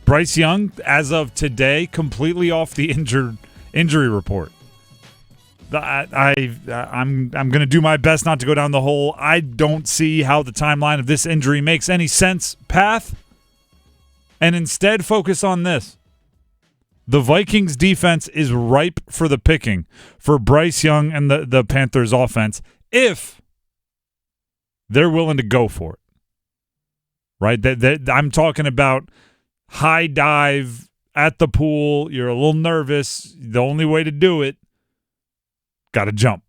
Bryce Young, as of today, completely off the injury report. I'm going to do my best not to go down the hole. I don't see how the timeline of this injury makes any sense, Path, and instead focus on this. The Vikings defense is ripe for the picking for Bryce Young and the Panthers offense if they're willing to go for it. Right? I'm talking about high dive at the pool. You're a little nervous. The only way to do it, got to jump.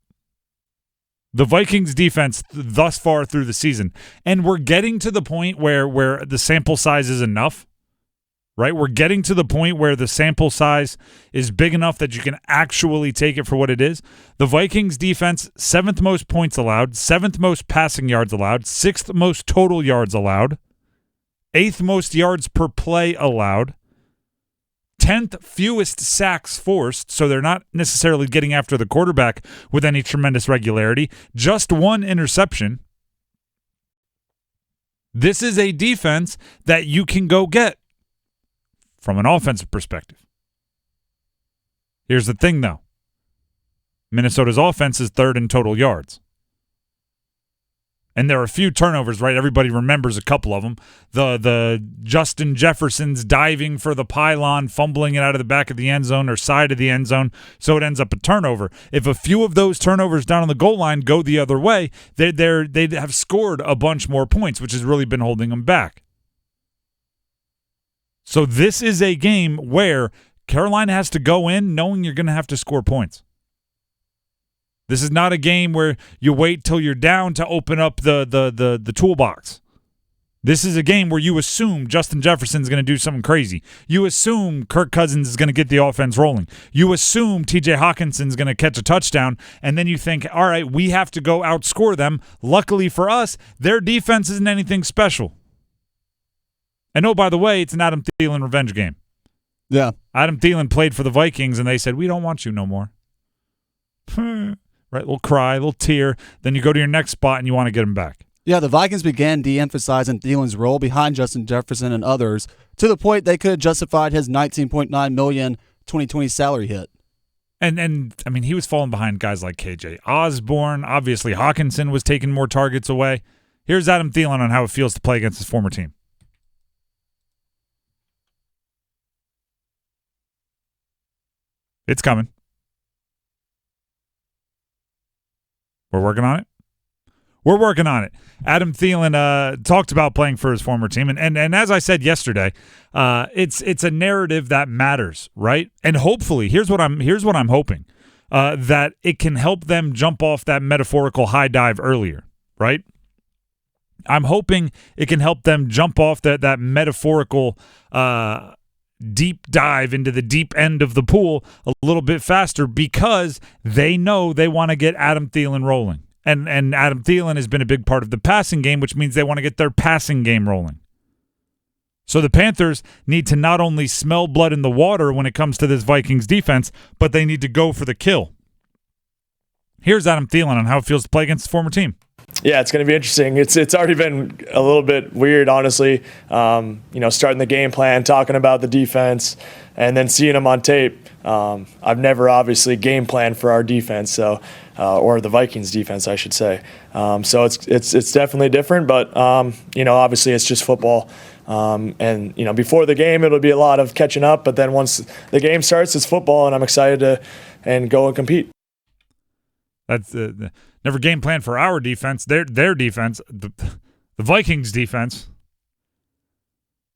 The Vikings defense thus far through the season, and we're getting to the point where the sample size is enough, right? We're getting to the point where the sample size is big enough that you can actually take it for what it is. The Vikings defense, 7th most points allowed, 7th most passing yards allowed, 6th most total yards allowed, 8th most yards per play allowed, 10th fewest sacks forced, so they're not necessarily getting after the quarterback with any tremendous regularity, just 1 interception. This is a defense that you can go get from an offensive perspective. Here's the thing, though. Minnesota's offense is 3rd in total yards. And there are a few turnovers, right? Everybody remembers a couple of them. The Justin Jefferson's diving for the pylon, fumbling it out of the back of the end zone or side of the end zone, so it ends up a turnover. If a few of those turnovers down on the goal line go the other way, they'd have scored a bunch more points, which has really been holding them back. So this is a game where Carolina has to go in knowing you're going to have to score points. This is not a game where you wait till you're down to open up the toolbox. This is a game where you assume Justin Jefferson's going to do something crazy. You assume Kirk Cousins is going to get the offense rolling. You assume TJ Hawkinson's going to catch a touchdown, and then you think, all right, we have to go outscore them. Luckily for us, their defense isn't anything special. And oh, by the way, it's an Adam Thielen revenge game. Yeah. Adam Thielen played for the Vikings, and they said, we don't want you no more. Right, little cry, little tear. Then you go to your next spot and you want to get him back. Yeah, the Vikings began de-emphasizing Thielen's role behind Justin Jefferson and others to the point they could have justified his $19.9 million 2020 salary hit. And I mean, he was falling behind guys like KJ Osborne. Obviously, Hawkinson was taking more targets away. Here's Adam Thielen on how it feels to play against his former team. It's coming. We're working on it. We're working on it. Adam Thielen talked about playing for his former team, and as I said yesterday, it's a narrative that matters, right? And hopefully, here's what I'm hoping, that it can help them jump off that metaphorical high dive earlier, right? I'm hoping it can help them jump off that metaphorical deep dive into the deep end of the pool a little bit faster because they know they want to get Adam Thielen rolling. And Adam Thielen has been a big part of the passing game, which means they want to get their passing game rolling. So the Panthers need to not only smell blood in the water when it comes to this Vikings defense, but they need to go for the kill. Here's Adam Thielen on how it feels to play against his former team. Yeah, it's going to be interesting. It's already been a little bit weird, honestly. Starting the game plan, talking about the defense, and then seeing them on tape. I've never obviously game planned for our defense, or the Vikings defense, I should say. So it's definitely different, but obviously it's just football. Before the game, it'll be a lot of catching up, but then once the game starts, it's football, and I'm excited to go and compete. That's never game plan for our defense. Their defense, the Vikings defense.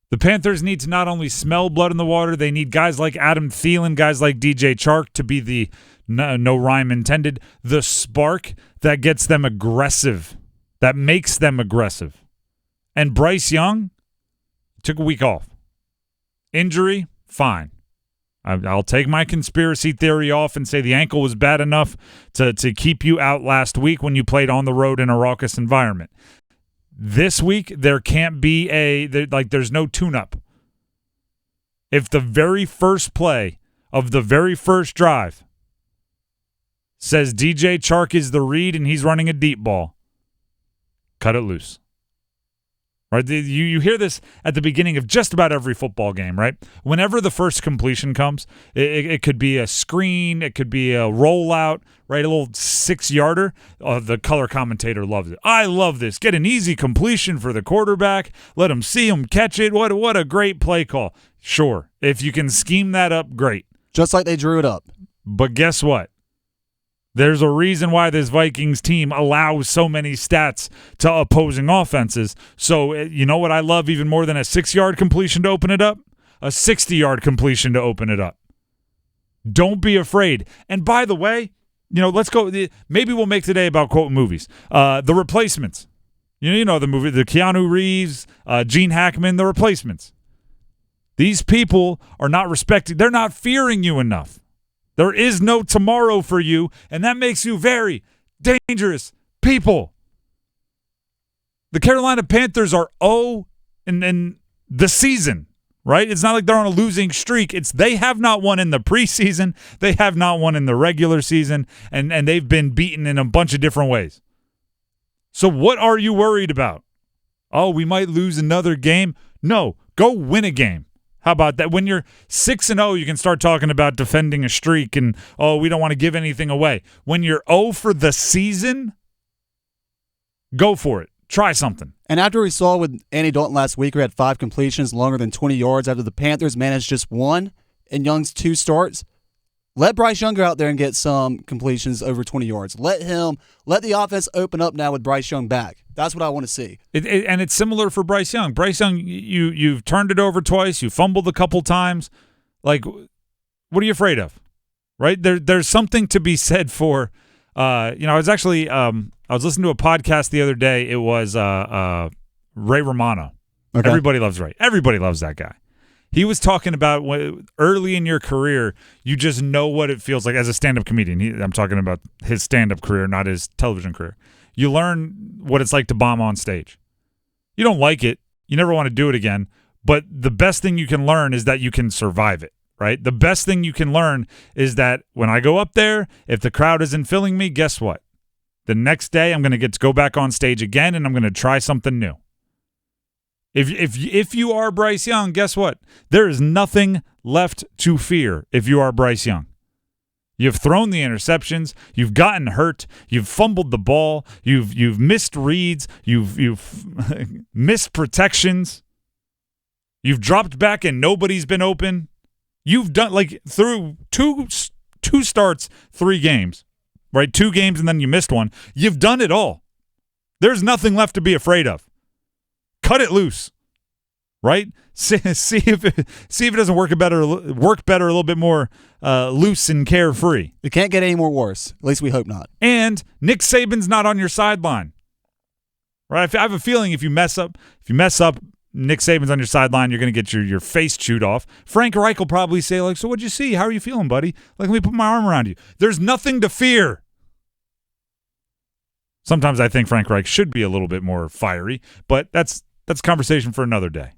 The Panthers need to not only smell blood in the water, they need guys like Adam Thielen, guys like DJ Chark to be the, no rhyme intended, the spark that gets them aggressive, that makes them aggressive. And Bryce Young took a week off. Injury, fine. I'll take my conspiracy theory off and say the ankle was bad enough to keep you out last week when you played on the road in a raucous environment. This week, there can't be there's no tune-up. If the very first play of the very first drive says DJ Chark is the read and he's running a deep ball, cut it loose. Right? You hear this at the beginning of just about every football game, right? Whenever the first completion comes, it could be a screen, it could be a rollout, right? A little 6-yarder. The color commentator loves it. I love this. Get an easy completion for the quarterback. Let him see him catch it. What a great play call. Sure, if you can scheme that up, great. Just like they drew it up. But guess what? There's a reason why this Vikings team allows so many stats to opposing offenses. So you know what I love even more than a 6-yard completion to open it up? A 60-yard completion to open it up. Don't be afraid. And by the way, let's go. Maybe we'll make today about quote movies. The Replacements. You know the movie, the Keanu Reeves, Gene Hackman, The Replacements. These people are not respecting. They're not fearing you enough. There is no tomorrow for you, and that makes you very dangerous people. The Carolina Panthers are 0 in the season, right? It's not like they're on a losing streak. They have not won in the preseason. They have not won in the regular season, and they've been beaten in a bunch of different ways. So what are you worried about? Oh, we might lose another game. No, go win a game. How about that? When you're 6-0, you can start talking about defending a streak and, we don't want to give anything away. When you're 0 for the season, go for it. Try something. And after we saw with Andy Dalton last week, who had 5 completions longer than 20 yards after the Panthers managed just 1 in Young's 2 starts, let Bryce Young go out there and get some completions over 20 yards. Let the offense open up now with Bryce Young back. That's what I want to see. And it's similar for Bryce Young. Bryce Young, you've turned it over twice. You fumbled a couple times. Like, what are you afraid of? Right? There's something to be said for. I was actually I was listening to a podcast the other day. It was Ray Romano. Okay. Everybody loves Ray. Everybody loves that guy. He was talking about early in your career, you just know what it feels like as a stand-up comedian. I'm talking about his stand-up career, not his television career. You learn what it's like to bomb on stage. You don't like it. You never want to do it again. But the best thing you can learn is that you can survive it, right? The best thing you can learn is that when I go up there, if the crowd isn't filling me, guess what? The next day, I'm going to get to go back on stage again, and I'm going to try something new. If you are Bryce Young, guess what? There is nothing left to fear if you are Bryce Young. You've thrown the interceptions. You've gotten hurt. You've fumbled the ball. You've missed reads. You've missed protections. You've dropped back and nobody's been open. You've done through two starts, 3 games, right? 2 games and then you missed one. You've done it all. There's nothing left to be afraid of. Cut it loose, right? See if it doesn't work better a little bit more loose and carefree. It can't get any more worse. At least we hope not. And Nick Saban's not on your sideline, right? I have a feeling if you mess up, Nick Saban's on your sideline, you're going to get your face chewed off. Frank Reich will probably say, so what'd you see? How are you feeling, buddy? Let me put my arm around you. There's nothing to fear. Sometimes I think Frank Reich should be a little bit more fiery, but that's conversation for another day.